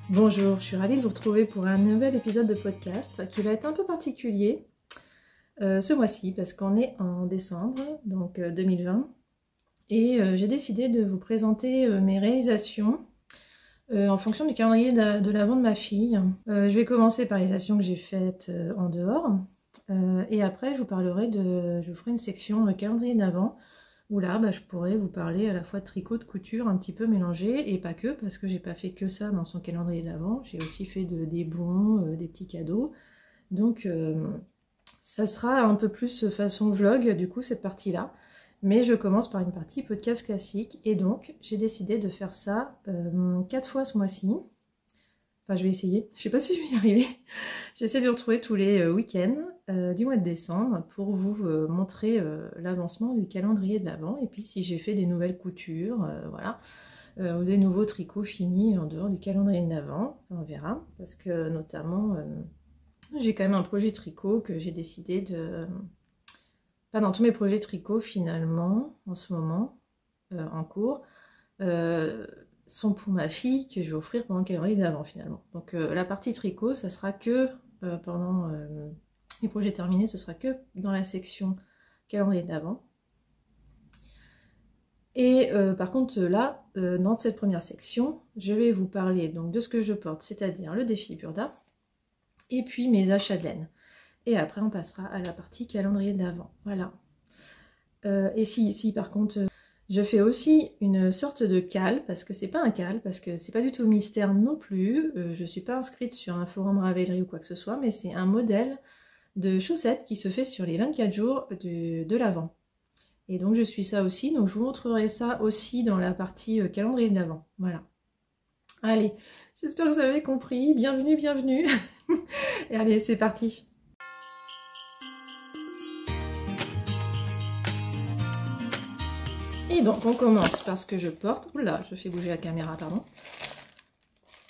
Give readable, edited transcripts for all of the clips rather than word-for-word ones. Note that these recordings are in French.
Bonjour, je suis ravie de vous retrouver pour un nouvel épisode de podcast qui va être un peu particulier ce mois-ci parce qu'on est en décembre, donc 2020, et j'ai décidé de vous présenter mes réalisations en fonction du calendrier de l'Avent de ma fille. Je vais commencer par les actions que j'ai faites en dehors et après je vous ferai une section calendrier d'Avent où là je pourrais vous parler à la fois de tricot, de couture, un petit peu mélangé, et pas que, parce que j'ai pas fait que ça dans son calendrier d'Avent, j'ai aussi fait des bons, des petits cadeaux, donc ça sera un peu plus façon vlog du coup cette partie-là, mais je commence par une partie podcast classique, et donc j'ai décidé de faire ça 4 fois ce mois-ci. Enfin, je vais essayer. Je sais pas si je vais y arriver. J'essaie de vous retrouver tous les week-ends du mois de décembre pour vous montrer l'avancement du calendrier de l'Avent. Et puis, si j'ai fait des nouvelles coutures, voilà, ou des nouveaux tricots finis en dehors du calendrier de l'Avent, on verra. Parce que, notamment, j'ai quand même un projet tricot que j'ai décidé de... Enfin, dans tous mes projets tricot, finalement, en ce moment, en cours, sont pour ma fille que je vais offrir pendant le calendrier d'Avent finalement. Donc la partie tricot, ça sera que pendant les projets terminés, ce sera que dans la section calendrier d'Avent. Et par contre là, dans cette première section, je vais vous parler donc de ce que je porte, c'est-à-dire le défi Burda, et puis mes achats de laine. Et après on passera à la partie calendrier d'Avent. Voilà. Et si par contre... je fais aussi une sorte de cal, parce que c'est pas un cal, parce que c'est pas du tout mystère non plus. Je suis pas inscrite sur un forum Ravelry ou quoi que ce soit, mais c'est un modèle de chaussettes qui se fait sur les 24 jours de l'Avent. Et donc je suis ça aussi, donc je vous montrerai ça aussi dans la partie calendrier de l'Avent. Voilà. Allez, j'espère que vous avez compris. Bienvenue, bienvenue. Et allez, c'est parti. Et donc on commence par ce que je porte. Oula, je fais bouger la caméra, pardon.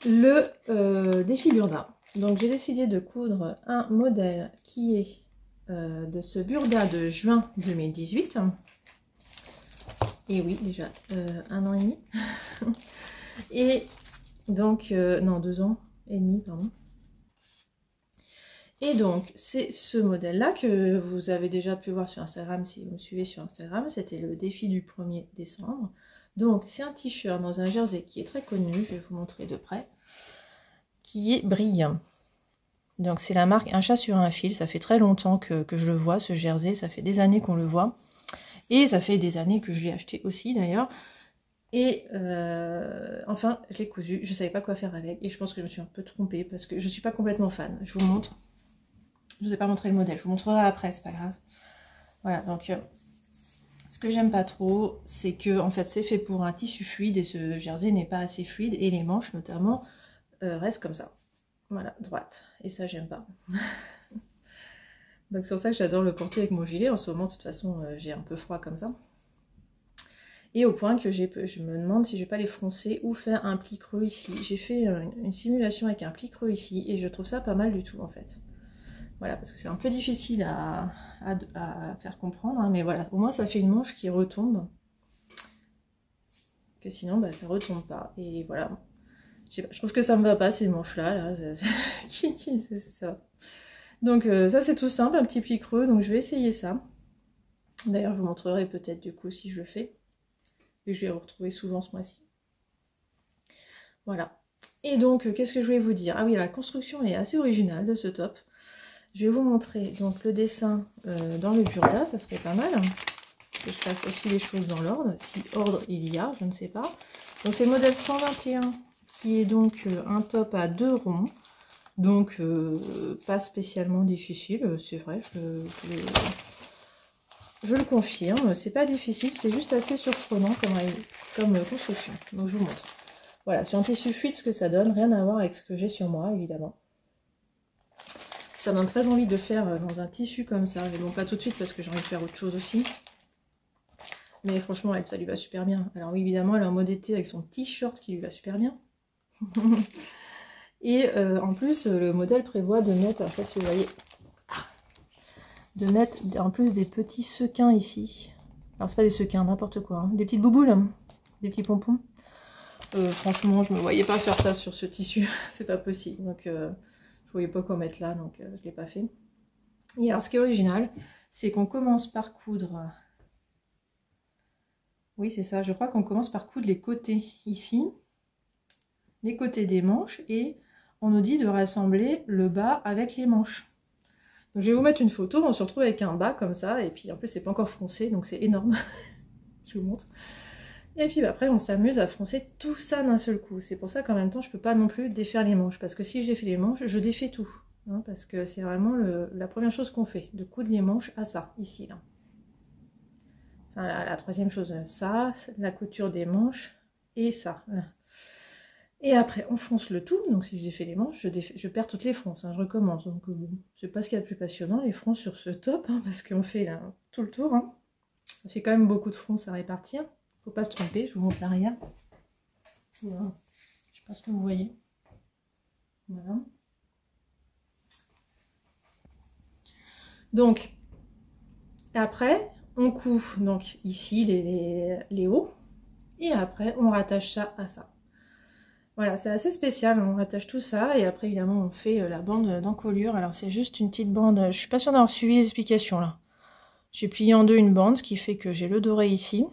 Le défi Burda. Donc j'ai décidé de coudre un modèle qui est de ce Burda de juin 2018. Et oui, déjà 1 an et demi. Et donc, non, 2 ans et demi, pardon. Et donc, c'est ce modèle-là que vous avez déjà pu voir sur Instagram, si vous me suivez sur Instagram. C'était le défi du 1er décembre. Donc, c'est un t-shirt dans un jersey qui est très connu, je vais vous montrer de près, qui est brillant. Donc, c'est la marque Un chat sur un fil. Ça fait très longtemps que je le vois, ce jersey. Ça fait des années qu'on le voit. Et ça fait des années que je l'ai acheté aussi, d'ailleurs. Et enfin, je l'ai cousu. Je ne savais pas quoi faire avec. Et je pense que je me suis un peu trompée parce que je ne suis pas complètement fan. Je vous montre. Je ne vous ai pas montré le modèle, je vous montrerai après, c'est pas grave. Voilà, donc ce que j'aime pas trop, c'est que en fait c'est fait pour un tissu fluide et ce jersey n'est pas assez fluide et les manches notamment restent comme ça. Voilà, droite. Et ça j'aime pas. Donc c'est pour ça que j'adore le porter avec mon gilet. En ce moment de toute façon j'ai un peu froid comme ça. Et au point que je me demande si je vais pas les froncer ou faire un pli creux ici. J'ai fait une simulation avec un pli creux ici et je trouve ça pas mal du tout en fait. Voilà, parce que c'est un peu difficile à faire comprendre, hein, mais voilà, au moins ça fait une manche qui retombe. Que sinon, bah, ça retombe pas. Et voilà, je trouve que ça me va pas ces manches-là. Là, c'est ça. Donc ça c'est tout simple, un petit pli creux, donc je vais essayer ça. D'ailleurs, je vous montrerai peut-être du coup si je le fais. Et je vais le retrouver souvent ce mois-ci. Voilà. Et donc, qu'est-ce que je voulais vous dire? Ah oui, la construction est assez originale de ce top. Je vais vous montrer donc le dessin dans le Burda, ça serait pas mal. Que je fasse aussi les choses dans l'ordre, si ordre il y a, je ne sais pas. Donc c'est le modèle 121 qui est donc un top à 2 ronds. Donc pas spécialement difficile, c'est vrai, je le confirme. C'est pas difficile, c'est juste assez surprenant comme construction. Donc je vous montre. Voilà, sur un tissu fluide ce que ça donne, rien à voir avec ce que j'ai sur moi évidemment. Ça donne très envie de faire dans un tissu comme ça, mais bon pas tout de suite parce que j'ai envie de faire autre chose aussi. Mais franchement elle, ça lui va super bien. Alors oui évidemment elle est en mode été avec son t-shirt qui lui va super bien. Et en plus le modèle prévoit de mettre, je sais pas si vous voyez, de mettre en plus des petits sequins ici. Alors c'est pas des sequins, n'importe quoi, hein. Des petites bouboules, hein. Des petits pompons. Franchement, je me voyais pas faire ça sur ce tissu, c'est pas possible. Donc, je voyais pas quoi mettre là, donc je l'ai pas fait. Et alors, ce qui est original, c'est qu'on commence par coudre. Oui, c'est ça. Je crois qu'on commence par coudre les côtés ici, les côtés des manches, et on nous dit de rassembler le bas avec les manches. Donc, je vais vous mettre une photo. On se retrouve avec un bas comme ça, et puis en plus, c'est pas encore froncé, donc c'est énorme. Je vous montre. Et puis après, on s'amuse à froncer tout ça d'un seul coup. C'est pour ça qu'en même temps, je peux pas non plus défaire les manches. Parce que si je défais les manches, je défais tout. Hein, parce que c'est vraiment la première chose qu'on fait. De coudre les manches à ça, ici. Là. Enfin, la troisième chose, ça, la couture des manches et ça. Là. Et après, on fronce le tout. Donc si je défais les manches, je perds toutes les fronces. Hein, je recommence. Donc bon, c'est pas ce qu'il y a de plus passionnant, les fronces sur ce top. Hein, parce qu'on fait là, tout le tour. Hein. Ça fait quand même beaucoup de fronces à répartir. Faut pas se tromper, je vous montre l'arrière. Voilà. Je sais pas ce que vous voyez. Voilà. Donc, après, on coud donc ici les hauts. Et après, on rattache ça à ça. Voilà, c'est assez spécial. On rattache tout ça. Et après, évidemment, on fait la bande d'encolure. Alors, c'est juste une petite bande. Je suis pas sûre d'avoir suivi les explications là. J'ai plié en deux une bande, ce qui fait que j'ai le doré ici.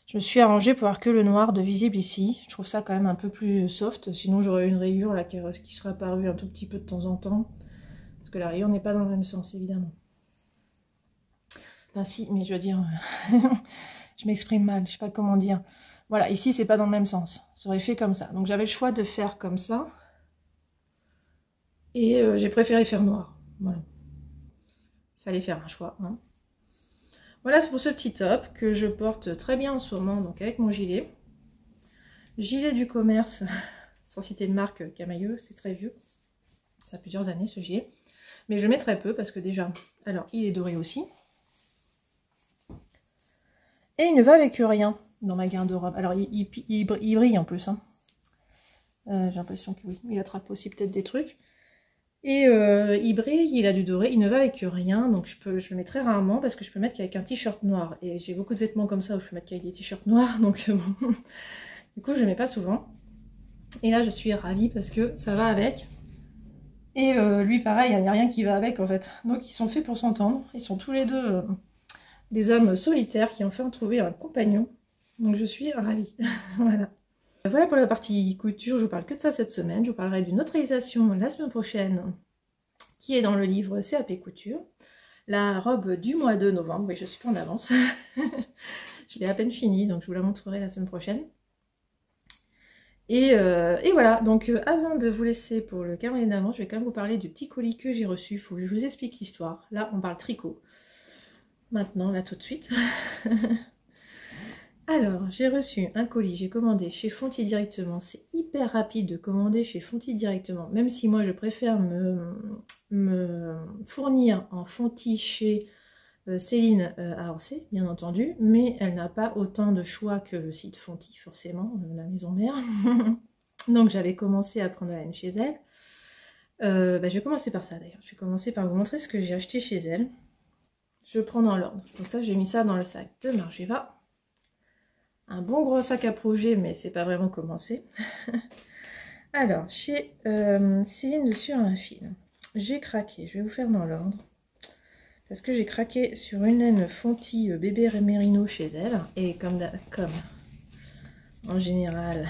Je me suis arrangée pour avoir que le noir de visible ici. Je trouve ça quand même un peu plus soft. Sinon, j'aurais une rayure là qui serait apparue un tout petit peu de temps en temps. Parce que la rayure n'est pas dans le même sens, évidemment. Enfin, si, mais je veux dire... je m'exprime mal, je sais pas comment dire. Voilà, ici, c'est pas dans le même sens. Ça aurait fait comme ça. Donc, j'avais le choix de faire comme ça. Et j'ai préféré faire noir. Voilà. Il fallait faire un choix, hein. Voilà, c'est pour ce petit top que je porte très bien en ce moment, donc avec mon gilet. Gilet du commerce, sans citer de marque, Camailleux, c'est très vieux. Ça a plusieurs années ce gilet. Mais je mets très peu parce que déjà, alors il est doré aussi. Et il ne va avec rien dans ma garde-robe. Alors il brille en plus. Hein. J'ai l'impression que oui, il attrape aussi peut-être des trucs. Et il brille, il a du doré, il ne va avec rien, donc je le mets très rarement parce que je peux le mettre qu'avec un t-shirt noir. Et j'ai beaucoup de vêtements comme ça où je peux mettre qu'avec des t-shirts noirs, donc bon. Du coup je le mets pas souvent. Et là je suis ravie parce que ça va avec. Et lui pareil, il n'y a rien qui va avec en fait. Donc ils sont faits pour s'entendre, ils sont tous les deux des âmes solitaires qui ont enfin trouvé un compagnon. Donc je suis ravie, voilà. Voilà pour la partie couture, je vous parle que de ça cette semaine. Je vous parlerai d'une autre réalisation la semaine prochaine qui est dans le livre CAP Couture. La robe du mois de novembre, oui je suis pas en avance. Je l'ai à peine finie donc je vous la montrerai la semaine prochaine. Et voilà, donc avant de vous laisser pour le calendrier d'avant, je vais quand même vous parler du petit colis que j'ai reçu. Il faut que je vous explique l'histoire. Là on parle tricot. Maintenant, là tout de suite. Alors, j'ai reçu un colis, j'ai commandé chez Fonty directement. C'est hyper rapide de commander chez Fonty directement, même si moi je préfère me fournir en Fonty chez Céline à Orsay, bien entendu, mais elle n'a pas autant de choix que le site Fonty, forcément, la maison mère. Donc j'avais commencé à prendre la laine chez elle. Je vais commencer par ça d'ailleurs. Je vais commencer par vous montrer ce que j'ai acheté chez elle. Je prends dans l'ordre. Donc ça, j'ai mis ça dans le sac de Margieva. Un bon gros sac à projet, mais c'est pas vraiment commencé. Alors, chez Céline sur un fil, j'ai craqué, je vais vous faire dans l'ordre, parce que j'ai craqué sur une laine Fonty bébé Mérino chez elle, et comme en général,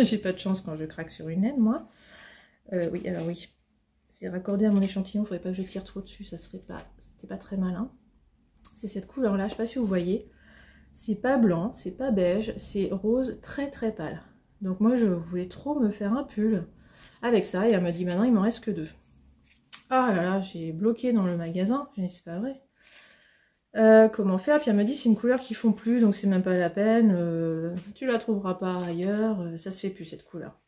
j'ai pas de chance quand je craque sur une laine, moi. Oui, alors oui, c'est raccordé à mon échantillon, faudrait pas que je tire trop dessus, ça serait pas, c'était pas très malin. C'est cette couleur-là, je sais pas si vous voyez. C'est pas blanc, c'est pas beige, c'est rose très très pâle. Donc moi je voulais trop me faire un pull avec ça et elle me dit maintenant il m'en reste que 2. Ah là là, j'ai bloqué dans le magasin, je dis c'est pas vrai. Comment faire? Puis elle me dit c'est une couleur qui fond plus donc c'est même pas la peine, tu la trouveras pas ailleurs, ça se fait plus cette couleur.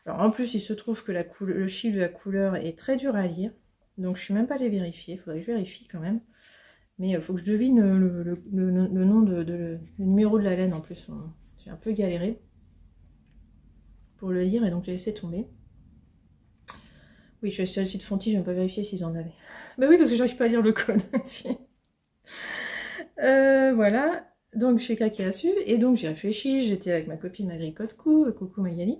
Alors en plus il se trouve que le chiffre de la couleur est très dur à lire, donc je suis même pas allée vérifier, il faudrait que je vérifie quand même. Mais il faut que je devine le nom le numéro de la laine en plus. J'ai un peu galéré pour le lire et donc j'ai laissé tomber. Oui, je suis sur le site Fonty, je n'ai pas vérifié s'ils en avaient. Bah oui, parce que j'arrive pas à lire le code. Voilà. Donc j'ai craqué là-dessus, et donc j'ai réfléchi, j'étais avec ma copine Agricote coucou Magali,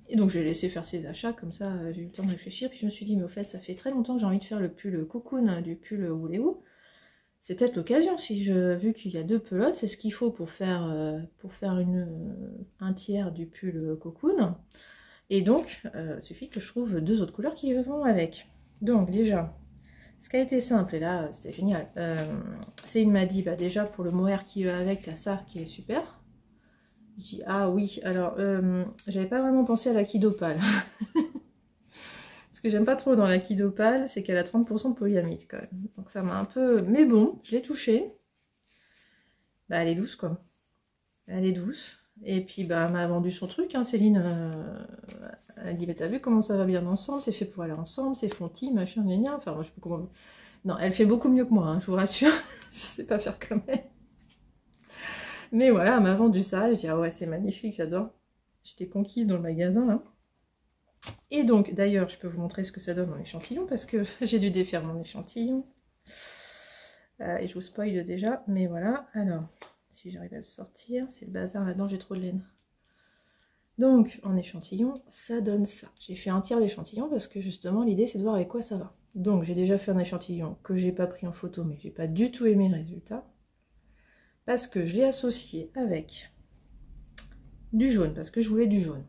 et donc j'ai laissé faire ses achats, comme ça j'ai eu le temps de réfléchir, puis je me suis dit, mais au fait, ça fait très longtemps que j'ai envie de faire le pull cocoon du pull Wooleo. C'est peut-être l'occasion, vu qu'il y a 2 pelotes, c'est ce qu'il faut pour faire un tiers du pull cocoon. Et donc, il suffit que je trouve 2 autres couleurs qui vont avec. Donc déjà, ce qui a été simple, et là c'était génial, Céline m'a dit, bah déjà pour le mohair qui va avec, t'as ça qui est super. Je dis, ah oui, alors, j'avais pas vraiment pensé à l'acide opale. Ce que j'aime pas trop dans l'acide opale, c'est qu'elle a 30% de polyamide quand même. Donc ça m'a un peu... Mais bon, je l'ai touchée. Bah elle est douce quoi. Elle est douce. Et puis bah elle m'a vendu son truc, hein, Céline. Elle a dit, bah t'as vu comment ça va bien ensemble, c'est fait pour aller ensemble, c'est fonti, machin, gna gna. Enfin moi je sais pas comment... Non, elle fait beaucoup mieux que moi, hein, je vous rassure. Je sais pas faire comme elle. Mais voilà, elle m'a vendu ça. Je dis, ah ouais, c'est magnifique, j'adore. J'étais conquise dans le magasin là. Et donc, d'ailleurs, je peux vous montrer ce que ça donne en échantillon, parce que j'ai dû défaire mon échantillon. Et je vous spoil déjà, mais voilà. Alors, si j'arrive à le sortir, c'est le bazar là-dedans, j'ai trop de laine. Donc, en échantillon, ça donne ça. J'ai fait un tiers d'échantillon, parce que justement, l'idée, c'est de voir avec quoi ça va. Donc, j'ai déjà fait un échantillon que j'ai pas pris en photo, mais j'ai pas du tout aimé le résultat. Parce que je l'ai associé avec du jaune, parce que je voulais du jaune.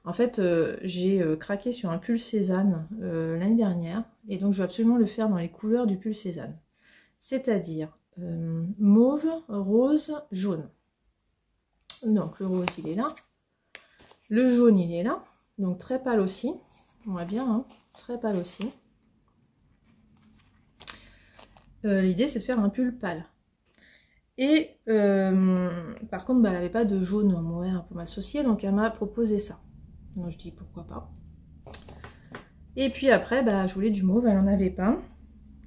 En fait, j'ai craqué sur un pull Cézanne l'année dernière, et donc je veux absolument le faire dans les couleurs du pull Cézanne. C'est-à-dire mauve, rose, jaune. Donc le rose il est là, le jaune il est là, donc très pâle aussi, on voit bien, hein, très pâle aussi. L'idée c'est de faire un pull pâle. Et par contre, bah, elle n'avait pas de jaune dans mon mohair pour m'associer, donc elle m'a proposé ça. Donc je dis pourquoi pas. Et puis après, bah, je voulais du mauve, elle n'en avait pas.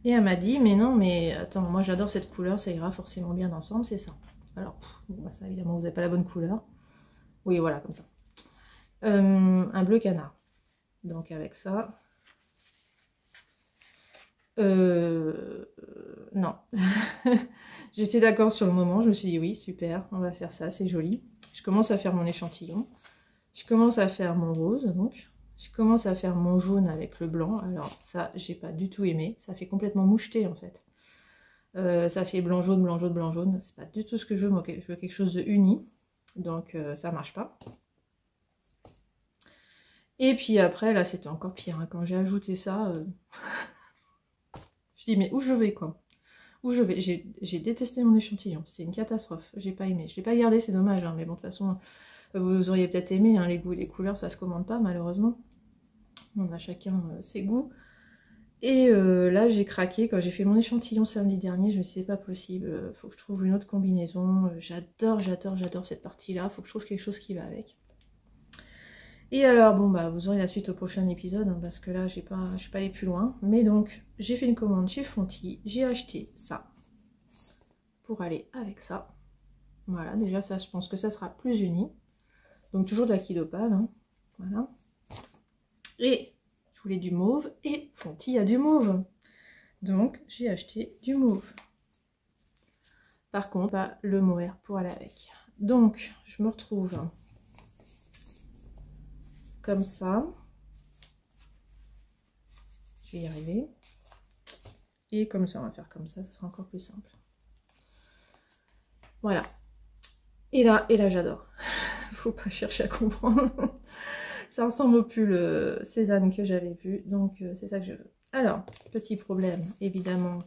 Et elle m'a dit, mais non, mais attends, moi j'adore cette couleur, ça ira forcément bien ensemble, c'est ça. Alors, bon, bah, ça évidemment, vous n'avez pas la bonne couleur. Oui, voilà, comme ça. Un bleu canard. Donc avec ça. Non. J'étais d'accord sur le moment, je me suis dit, oui, super, on va faire ça, c'est joli. Je commence à faire mon échantillon. Je commence à faire mon rose, donc. Je commence à faire mon jaune avec le blanc. Alors ça, j'ai pas du tout aimé. Ça fait complètement moucheté en fait. Ça fait blanc jaune, blanc jaune, blanc jaune. C'est pas du tout ce que je veux. Moi, je veux quelque chose de uni. Donc ça marche pas. Et puis après, là, c'était encore pire. Hein. Quand j'ai ajouté ça, je dis mais où je vais quoi? Où je vais? J'ai détesté mon échantillon. C'était une catastrophe. J'ai pas aimé. Je l'ai pas gardé, c'est dommage. Hein. Mais bon, de toute façon, vous auriez peut-être aimé. Hein, les goûts et les couleurs, ça se commande pas malheureusement. On a chacun ses goûts. Et là, j'ai craqué. Quand j'ai fait mon échantillon samedi dernier, je me suis dit, c'est pas possible. Faut que je trouve une autre combinaison. J'adore cette partie-là. Faut que je trouve quelque chose qui va avec. Et alors, bon, bah, vous aurez la suite au prochain épisode, hein, parce que là, je suis pas allée plus loin. Mais donc, j'ai fait une commande chez Fonty. J'ai acheté ça pour aller avec ça. Voilà, déjà, ça, je pense que ça sera plus uni. Donc, toujours de l'acide opale. Hein. Voilà. Et je voulais du mauve et Fonty a du mauve. Donc j'ai acheté du mauve. Par contre, pas le mohair pour aller avec. Donc je me retrouve comme ça. Je vais y arriver. Et comme ça, on va faire comme ça sera encore plus simple. Voilà. Et là j'adore. Faut pas chercher à comprendre. Ça ressemble au pull Cézanne que j'avais vu. Donc c'est ça que je veux. Alors, petit problème, évidemment,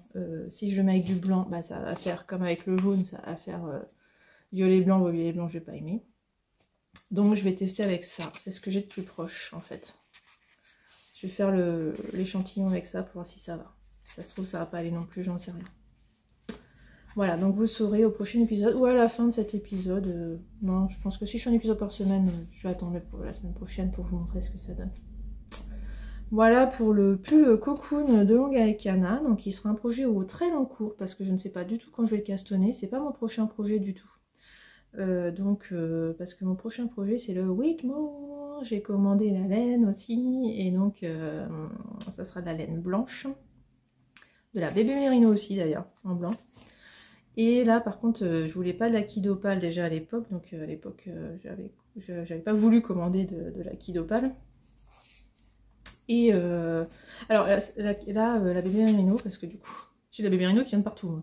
si je le mets avec du blanc, bah, ça va faire comme avec le jaune, ça va faire violet blanc, violet blanc, je vais pas aimer. Donc je vais tester avec ça, c'est ce que j'ai de plus proche en fait. Je vais faire l'échantillon avec ça pour voir si ça va. Si ça se trouve, ça va pas aller non plus, j'en sais rien. Voilà, donc vous saurez au prochain épisode, ou à la fin de cet épisode. Non, je pense que si je fais un épisode par semaine, je vais attendre pour la semaine prochaine pour vous montrer ce que ça donne. Voilà pour le pull cocoon de Longue Alcana, donc il sera un projet au très long cours parce que je ne sais pas du tout quand je vais le castonner, c'est pas mon prochain projet du tout. Parce que mon prochain projet c'est le Whitmore, j'ai commandé la laine aussi, et donc ça sera de la laine blanche, de la bébé mérino aussi d'ailleurs, en blanc. Et là par contre je voulais pas de l'acide opale déjà à l'époque, donc à l'époque j'avais pas voulu commander de l'acide opale. Et alors la bébé mérino, parce que du coup j'ai de la bébé mérino qui vient de partout, moi.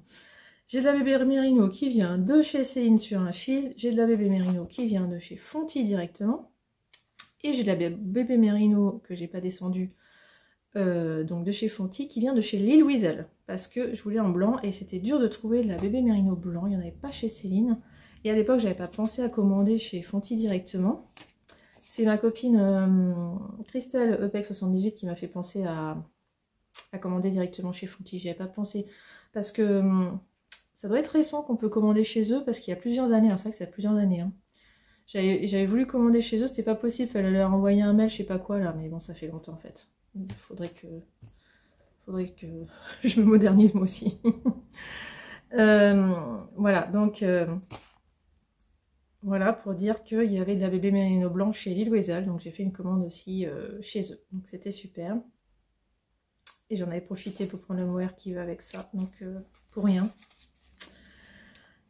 J'ai de la bébé mérino qui vient de chez Céline sur un fil, j'ai de la bébé mérino qui vient de chez Fonty directement, et j'ai de la bébé mérino que j'ai pas descendu, donc de chez Fonty, qui vient de chez Lille Wiesel, parce que je voulais en blanc et c'était dur de trouver de la bébé mérino blanc, il n'y en avait pas chez Céline, et à l'époque j'avais pas pensé à commander chez Fonty directement. C'est ma copine Christelle EPEC78 qui m'a fait penser à commander directement chez Fonty, j'y avais pas pensé, parce que ça doit être récent qu'on peut commander chez eux, parce qu'il y a plusieurs années, alors c'est vrai que ça a plusieurs années, hein. J'avais voulu commander chez eux, c'était pas possible, fallait leur envoyer un mail, je sais pas quoi là, mais bon, ça fait longtemps en fait. Il faudrait que je me modernise moi aussi. Voilà, donc voilà pour dire qu'il y avait de la bébé mérino blanc chez Lille Wiesel, donc j'ai fait une commande aussi chez eux, donc c'était super. Et j'en avais profité pour prendre le mohair qui va avec ça, donc pour rien.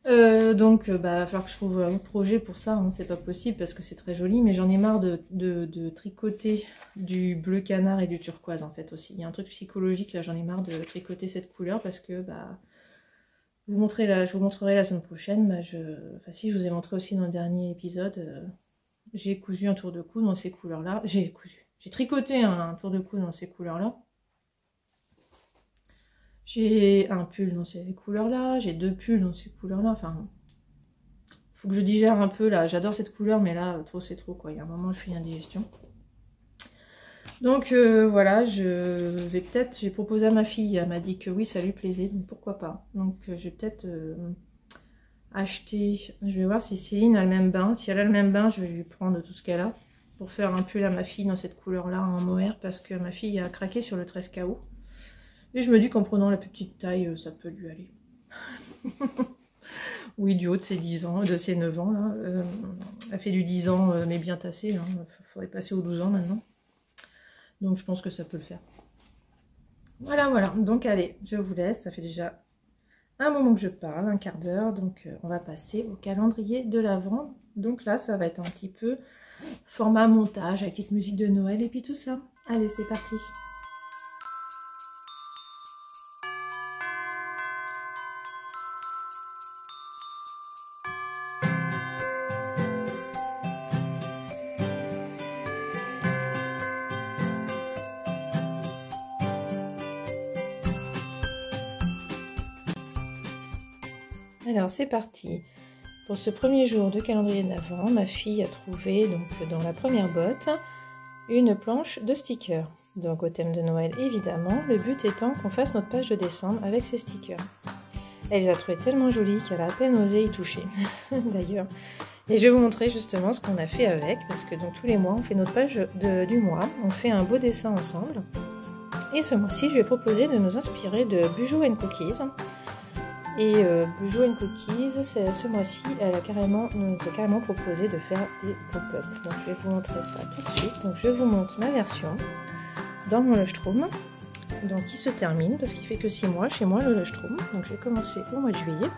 Donc va falloir que je trouve un projet pour ça, hein. C'est pas possible parce que c'est très joli, mais j'en ai marre de tricoter du bleu canard et du turquoise en fait aussi. Il y a un truc psychologique là, j'en ai marre de tricoter cette couleur parce que je vous montrerai la semaine prochaine. Enfin si, je vous ai montré aussi dans le dernier épisode, j'ai cousu un tour de cou dans ces couleurs là. J'ai tricoté un tour de cou dans ces couleurs là. J'ai un pull dans ces couleurs-là, j'ai 2 pulls dans ces couleurs-là, enfin... Faut que je digère un peu, là. J'adore cette couleur, mais là, trop c'est trop, quoi. Il y a un moment, je fais une indigestion. Donc, voilà, j'ai proposé à ma fille, elle m'a dit que oui, ça lui plaisait, donc pourquoi pas. Donc, je vais peut-être acheter... Je vais voir si Céline a le même bain. Si elle a le même bain, je vais lui prendre tout ce qu'elle a pour faire un pull à ma fille dans cette couleur-là, en mohair, parce que ma fille a craqué sur le 13KO. Et je me dis qu'en prenant la petite taille, ça peut lui aller. Oui, du haut de ses 10 ans, de ses 9 ans, là. Elle fait du 10 ans, mais bien tassé. Hein. Il faudrait passer aux 12 ans maintenant. Donc je pense que ça peut le faire. Voilà, voilà. Donc allez, je vous laisse. Ça fait déjà un moment que je parle, un quart d'heure. Donc on va passer au calendrier de l'Avent. Donc là, ça va être un petit peu format montage, avec petite musique de Noël et puis tout ça. Allez, c'est parti. Alors c'est parti. Pour ce premier jour de calendrier de l'Avent, ma fille a trouvé donc dans la première botte une planche de stickers. Donc au thème de Noël évidemment, le but étant qu'on fasse notre page de décembre avec ces stickers. Elle les a trouvées tellement jolies qu'elle a à peine osé y toucher d'ailleurs. Et je vais vous montrer justement ce qu'on a fait avec, parce que donc tous les mois on fait notre page du mois, on fait un beau dessin ensemble. Et ce mois-ci je vais proposer de nous inspirer de Bujoux & Cookies. Et Bujoux & Cookies, ce mois-ci, elle a nous a carrément proposé de faire des pop-up. Donc je vais vous montrer ça tout de suite. Donc je vous montre ma version dans mon Leuchtturm, donc qui se termine parce qu'il fait que 6 mois chez moi le Leuchtturm. Donc j'ai commencé au mois de juillet.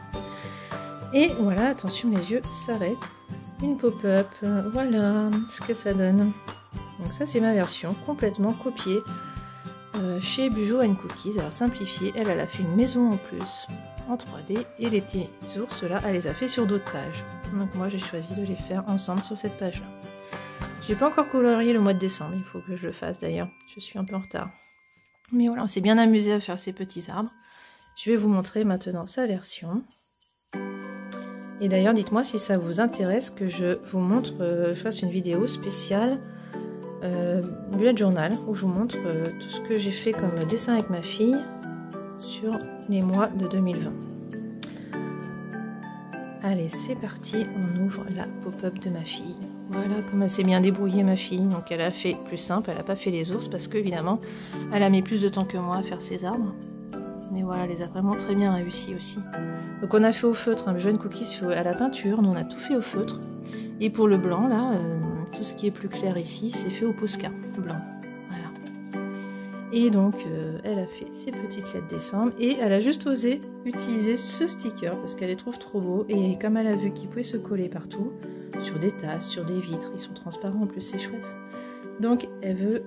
Et voilà, attention les yeux s'arrêtent. Une pop-up, voilà ce que ça donne. Donc ça c'est ma version complètement copiée chez Bujoux & Cookies. Alors simplifiée, elle a fait une maison en plus en 3D et les petits ours là elle les a fait sur d'autres pages, donc moi j'ai choisi de les faire ensemble sur cette page là. J'ai pas encore colorié le mois de décembre, il faut que je le fasse d'ailleurs, je suis un peu en retard, mais voilà, on s'est bien amusé à faire ces petits arbres. Je vais vous montrer maintenant sa version, et d'ailleurs dites moi si ça vous intéresse que je vous montre, je fasse une vidéo spéciale bullet journal où je vous montre tout ce que j'ai fait comme dessin avec ma fille sur les mois de 2020. Allez, c'est parti, on ouvre la pop-up de ma fille. Voilà, comme elle s'est bien débrouillée ma fille, donc elle a fait plus simple, elle n'a pas fait les ours parce qu'évidemment, elle a mis plus de temps que moi à faire ses arbres. Mais voilà, elle les a vraiment très bien réussi aussi. Donc on a fait au feutre, un Bujoux & Cookies à la peinture, nous on a tout fait au feutre. Et pour le blanc, là, tout ce qui est plus clair ici, c'est fait au Posca blanc. Voilà. Et donc elle a fait ses petites lettres décembre et elle a juste osé utiliser ce sticker parce qu'elle les trouve trop beau et comme elle a vu qu'il pouvait se coller partout, sur des tasses, sur des vitres, ils sont transparents en plus, c'est chouette. Donc elle veut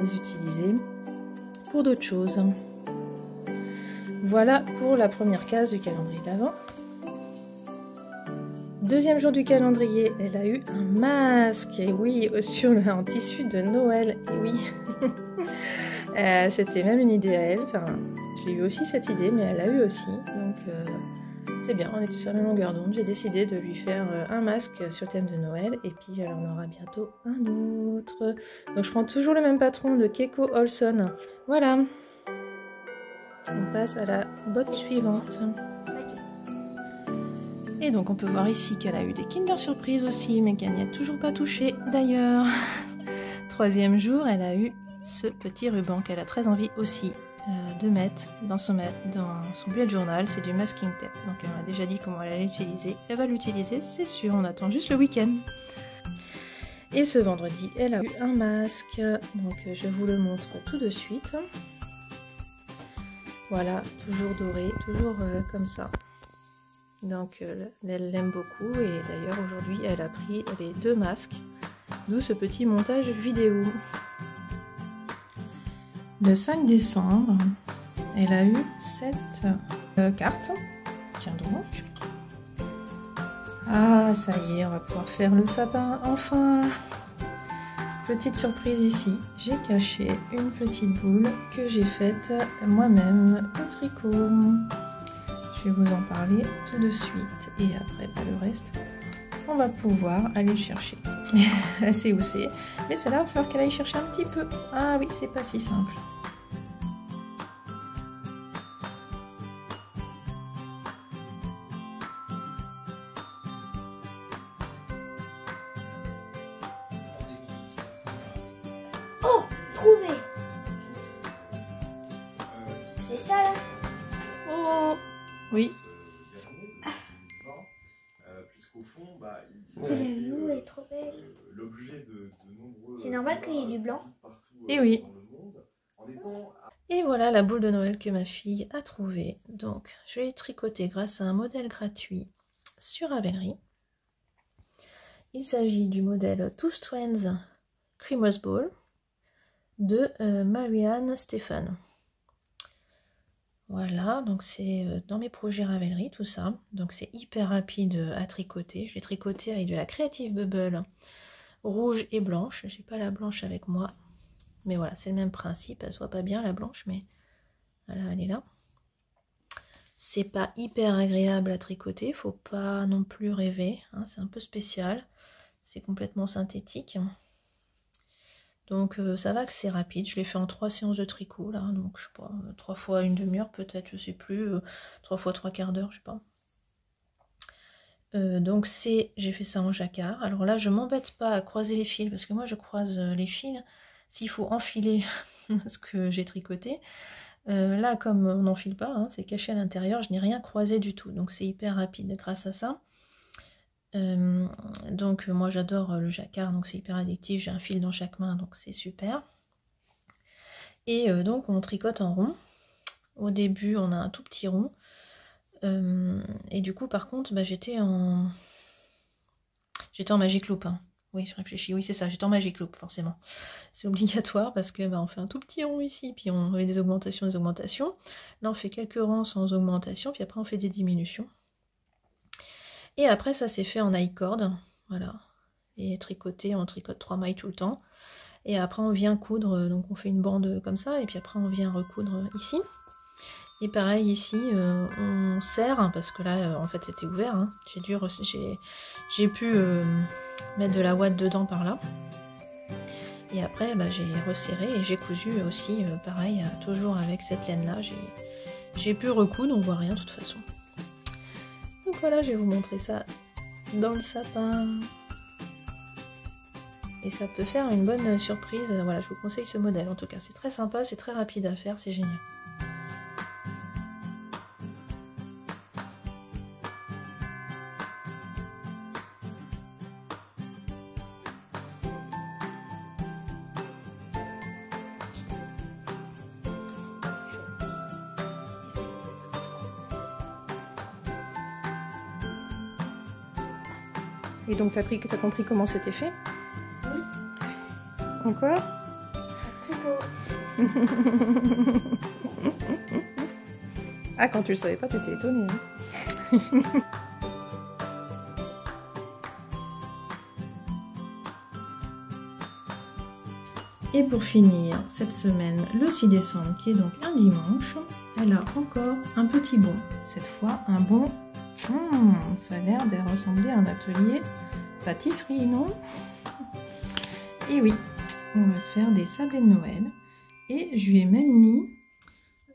les utiliser pour d'autres choses. Voilà pour la première case du calendrier d'avant. Deuxième jour du calendrier, elle a eu un masque, et oui, en tissu de Noël, et oui. C'était même une idée à elle, enfin, j'ai eu aussi cette idée, mais elle l'a eu aussi, donc c'est bien, on est tous sur la longueur d'onde. J'ai décidé de lui faire un masque sur le thème de Noël, et puis elle en aura bientôt un autre. Donc je prends toujours le même patron de Keko Olson. Voilà. On passe à la botte suivante. Et donc on peut voir ici qu'elle a eu des Kinder Surprise aussi, mais qu'elle n'y a toujours pas touché d'ailleurs. Troisième jour, elle a eu ce petit ruban qu'elle a très envie aussi de mettre dans son bullet journal. C'est du masking tape, donc elle m'a déjà dit comment elle allait l'utiliser. Elle va l'utiliser, c'est sûr, on attend juste le week-end. Et ce vendredi, elle a eu un masque, donc je vous le montre tout de suite. Voilà, toujours doré, toujours comme ça. Donc elle l'aime beaucoup et d'ailleurs aujourd'hui elle a pris les 2 masques, d'où ce petit montage vidéo. Le 5 décembre, elle a eu cette carte. Tiens donc. Ah ça y est, on va pouvoir faire le sapin enfin. Petite surprise ici, j'ai caché une petite boule que j'ai faite moi-même au tricot. Je vais vous en parler tout de suite et après le reste on va pouvoir aller le chercher. Elle sait où c'est, mais celle-là il va falloir qu'elle aille chercher un petit peu. Ah oui, c'est pas si simple. Oh, trouvé. C'est ça là? Oh oui. Puisqu'au fond, Elle est trop belle. l'objet de nombreux. C'est normal qu'il y ait du blanc. Et oui. Dans le monde, en étant... Et voilà la boule de Noël que ma fille a trouvée. Donc je l'ai tricotée grâce à un modèle gratuit sur Ravelry. Il s'agit du modèle Two Strands Christmas Ball de Marianne Stephan. Voilà, donc c'est dans mes projets Ravelry tout ça. Donc c'est hyper rapide à tricoter. Je l'ai tricoté avec de la Creative Bubble rouge et blanche. J'ai pas la blanche avec moi. Mais voilà, c'est le même principe. Elle se voit pas bien la blanche, mais voilà, elle est là. C'est pas hyper agréable à tricoter. Faut pas non plus rêver. Hein, c'est un peu spécial. C'est complètement synthétique. Donc ça va que c'est rapide, je l'ai fait en 3 séances de tricot là, donc je sais pas, 3 fois une demi-heure peut-être, je sais plus, 3 fois 3 quarts d'heure, je sais pas. Donc j'ai fait ça en jacquard. Alors là je m'embête pas à croiser les fils, parce que moi je croise les fils s'il faut enfiler ce que j'ai tricoté. Là comme on n'enfile pas, hein, c'est caché à l'intérieur, je n'ai rien croisé du tout, donc c'est hyper rapide grâce à ça. Donc moi j'adore le jacquard, donc c'est hyper addictif, j'ai un fil dans chaque main, donc c'est super. Et donc on tricote en rond. Au début on a un tout petit rond, et du coup par contre bah, j'étais en Magic Loop, hein. Oui je réfléchis, oui c'est ça, j'étais en Magic Loop forcément, c'est obligatoire parce que bah, on fait un tout petit rond ici, puis on fait des augmentations, là on fait quelques rangs sans augmentation, puis après on fait des diminutions. Et après ça s'est fait en I-cord, voilà, et tricoté, on tricote 3 mailles tout le temps, et après on vient coudre, donc on fait une bande comme ça, et puis après on vient recoudre ici, et pareil ici, on serre, parce que là en fait c'était ouvert, hein. J'ai pu mettre de la ouate dedans par là, et après bah, j'ai resserré, et j'ai cousu aussi, pareil, toujours avec cette laine là, j'ai pu recoudre, on voit rien de toute façon. Donc voilà, je vais vous montrer ça dans le sapin. Et ça peut faire une bonne surprise. Voilà, je vous conseille ce modèle en tout cas. C'est très sympa, c'est très rapide à faire, c'est génial. Et donc t'as compris comment c'était fait? Oui. Encore? Tricot. Ah, quand tu le savais pas, t'étais étonnée. Hein. Et pour finir cette semaine, le 6 décembre, qui est donc un dimanche, elle a encore un petit bon. Cette fois, un bon... ça a l'air de ressembler à un atelier pâtisserie, non? Et oui, on va faire des sablés de Noël. Et je lui ai même mis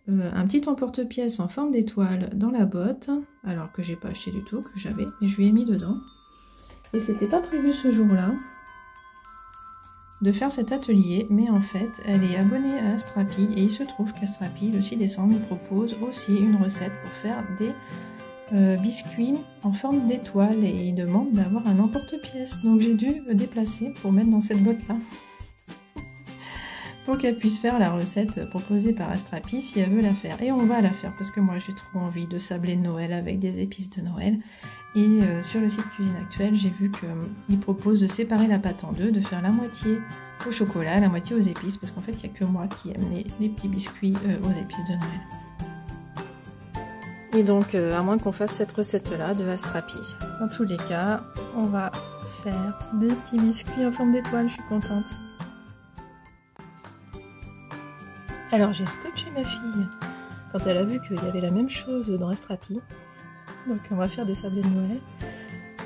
un petit emporte-pièce en forme d'étoile dans la botte, alors que j'ai pas acheté du tout, que j'avais, et je lui ai mis dedans. Et c'était pas prévu ce jour-là de faire cet atelier, mais en fait elle est abonnée à Astrapi et il se trouve qu'Astrapi le 6 décembre il propose aussi une recette pour faire des biscuits en forme d'étoile et il demande d'avoir un emporte-pièce, donc j'ai dû le déplacer pour mettre dans cette boîte là pour qu'elle puisse faire la recette proposée par Astrapi si elle veut la faire. Et on va la faire parce que moi j'ai trop envie de sablés de Noël avec des épices de Noël. Et sur le site Cuisine Actuelle, j'ai vu qu'il propose de séparer la pâte en deux, de faire la moitié au chocolat, la moitié aux épices, parce qu'en fait, il n'y a que moi qui aime les petits biscuits aux épices de Noël. Et donc, à moins qu'on fasse cette recette-là de Astrapi. Dans tous les cas, on va faire des petits biscuits en forme d'étoile, je suis contente. Alors, j'ai scotché ma fille quand elle a vu qu'il y avait la même chose dans Astrapi. Donc on va faire des sablés de Noël.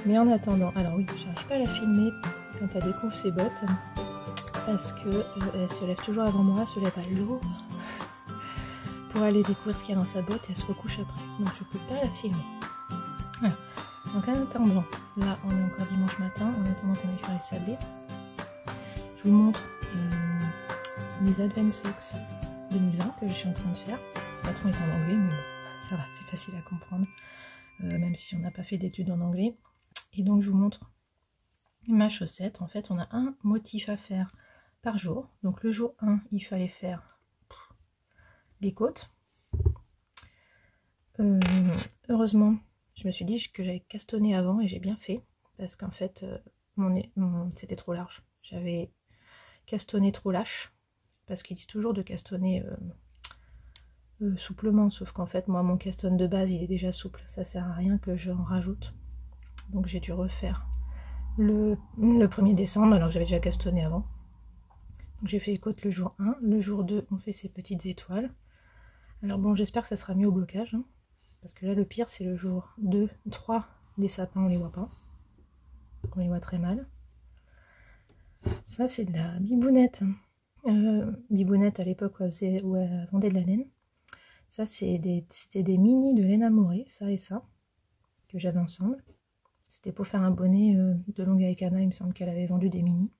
Mais en attendant, alors oui, j'arrive pas à la filmer quand elle découvre ses bottes parce que elle se lève toujours avant moi, elle se lève à l'aube pour aller découvrir ce qu'il y a dans sa botte et elle se recouche après. Donc je peux pas la filmer. Voilà. Donc en attendant, là on est encore dimanche matin, en attendant qu'on aille faire les sablés, je vous montre les Advent Socks 2020 que je suis en train de faire. Le patron est en anglais, mais bon, ça va, c'est facile à comprendre. Même si on n'a pas fait d'études en anglais. Et donc je vous montre ma chaussette. En fait on a un motif à faire par jour. Donc le jour 1 il fallait faire les côtes. Heureusement je me suis dit que j'avais castonné avant et j'ai bien fait. Parce qu'en fait c'était trop large. J'avais castonné trop lâche. Parce qu'ils disent toujours de castonner souplement, sauf qu'en fait moi mon caston de base il est déjà souple, ça sert à rien que j'en rajoute, donc j'ai dû refaire le 1er décembre alors que j'avais déjà castonné avant. Donc j'ai fait les côtes le jour 1, le jour 2 on fait ces petites étoiles. Alors bon, j'espère que ça sera mieux au blocage hein, parce que là le pire c'est le jour 2, 3 des sapins, on les voit pas, on les voit très mal. Ça c'est de la bibounette, bibounette à l'époque où elle vendait de la laine. Ça, c'était des mini de laine amorée, ça et ça, que j'avais ensemble. C'était pour faire un bonnet de longue avec Anna, il me semble qu'elle avait vendu des mini.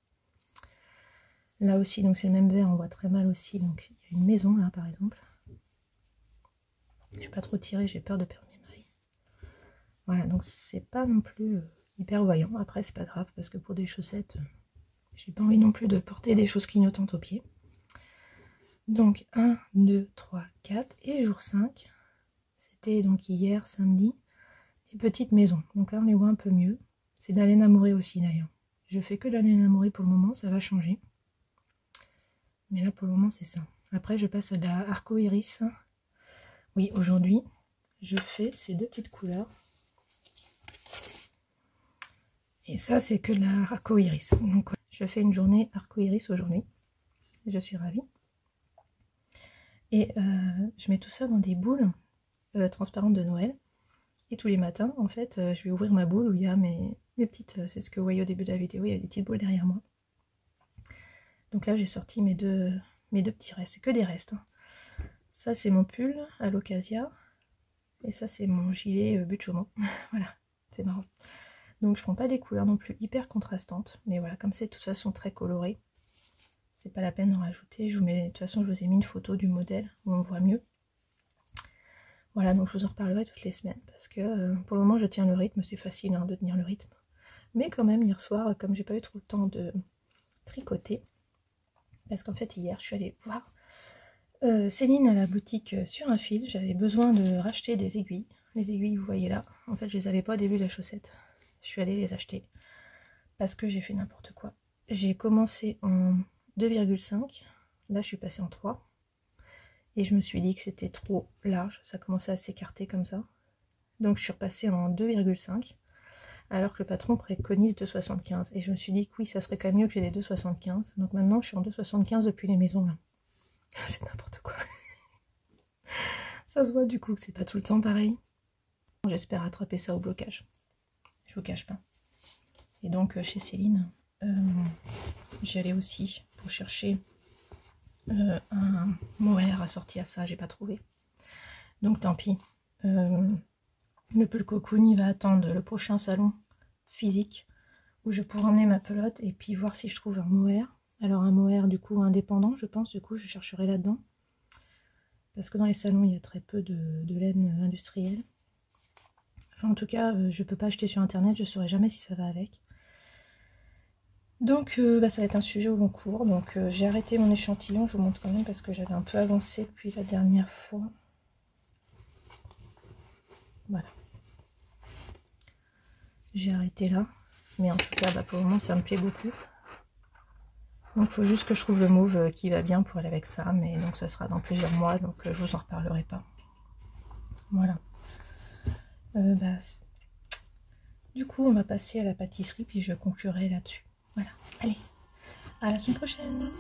Là aussi, donc c'est le même verre, on voit très mal aussi. Donc il y a une maison là, par exemple. Je ne vais pas trop tirer, j'ai peur de perdre mes mailles. Voilà, donc c'est pas non plus hyper voyant. Après, c'est pas grave, parce que pour des chaussettes, j'ai pas envie non plus de porter des choses clignotantes aux pieds. Donc 1, 2, 3, 4 et jour 5, c'était donc hier samedi, des petites maisons. Donc là on les voit un peu mieux. C'est de la laine amorée aussi d'ailleurs. Je fais que de la laine amorée pour le moment, ça va changer. Mais là pour le moment c'est ça. Après je passe à de la arco-iris. Oui, aujourd'hui je fais ces deux petites couleurs. Et ça c'est que de la arco-iris. Donc je fais une journée arco-iris aujourd'hui. Je suis ravie. Et je mets tout ça dans des boules transparentes de Noël. Et tous les matins, en fait, je vais ouvrir ma boule où il y a mes petites... c'est ce que vous voyez au début de la vidéo, il y a des petites boules derrière moi. Donc là, j'ai sorti mes deux petits restes. C'est que des restes. Hein. Ça, c'est mon pull à l'Occasia. Et ça, c'est mon gilet but chaumont. Voilà, c'est marrant. Donc, je prends pas des couleurs non plus hyper contrastantes. Mais voilà, comme c'est de toute façon très coloré, c'est pas la peine d'en rajouter. De toute façon, je vous ai mis une photo du modèle où on voit mieux. Voilà, donc je vous en reparlerai toutes les semaines. Parce que pour le moment, je tiens le rythme. C'est facile hein, de tenir le rythme. Mais quand même, hier soir, comme j'ai pas eu trop le temps de tricoter, parce qu'en fait, hier, je suis allée voir Céline à la boutique sur un fil. J'avais besoin de racheter des aiguilles. Les aiguilles, vous voyez là. En fait, je les avais pas au début de la chaussette. Je suis allée les acheter. parce que j'ai fait n'importe quoi. J'ai commencé en 2,5, là je suis passée en 3. Et je me suis dit que c'était trop large, ça commençait à s'écarter comme ça. Donc je suis repassée en 2,5, alors que le patron préconise 2,75. Et je me suis dit que oui, ça serait quand même mieux que j'ai des 2,75. Donc maintenant je suis en 2,75 depuis les maisons là. C'est n'importe quoi. Ça se voit du coup que c'est pas tout le temps pareil. J'espère attraper ça au blocage. Je vous cache pas. Et donc chez Céline, j'y allais aussi pour chercher un mohair assorti à ça, j'ai pas trouvé. Donc tant pis. Le pull cocoon, il va attendre le prochain salon physique où je pourrai emmener ma pelote et puis voir si je trouve un mohair. Alors un mohair du coup indépendant, je pense, du coup je chercherai là-dedans. Parce que dans les salons, il y a très peu de laine industrielle. Enfin, en tout cas, je peux pas acheter sur internet, je saurais jamais si ça va avec. Donc ça va être un sujet au long cours. Donc j'ai arrêté mon échantillon, je vous montre quand même parce que j'avais un peu avancé depuis la dernière fois. Voilà. J'ai arrêté là. Mais en tout cas, pour le moment, ça me plaît beaucoup. Donc il faut juste que je trouve le mauve qui va bien pour aller avec ça. Mais donc ça sera dans plusieurs mois, donc je vous en reparlerai pas. Voilà. Du coup, on va passer à la pâtisserie, puis je conclurai là-dessus. Voilà, allez, à la semaine prochaine.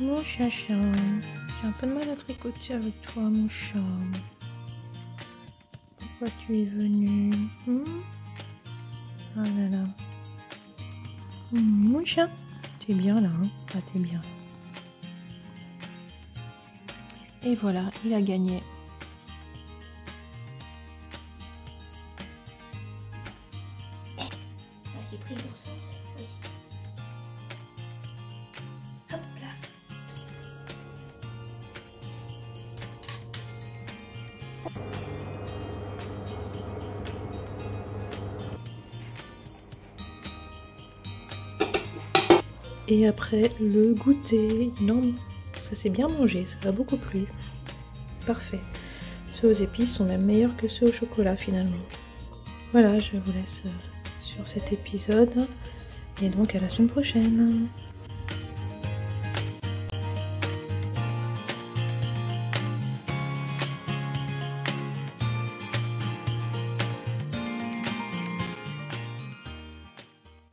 Mon chacha, j'ai un peu de mal à tricoter avec toi, mon chat. Pourquoi tu es venu? Ah là là. Mon chat, t'es bien là, hein? Ah, t'es bien. Et voilà, il a gagné. J'ai pris pour ça. Oui. Hop là. Et après le goûter, non, ça s'est bien mangé, ça va beaucoup plu. Parfait. Ceux aux épices sont même meilleurs que ceux au chocolat finalement. Voilà, je vous laisse sur cet épisode et donc à la semaine prochaine.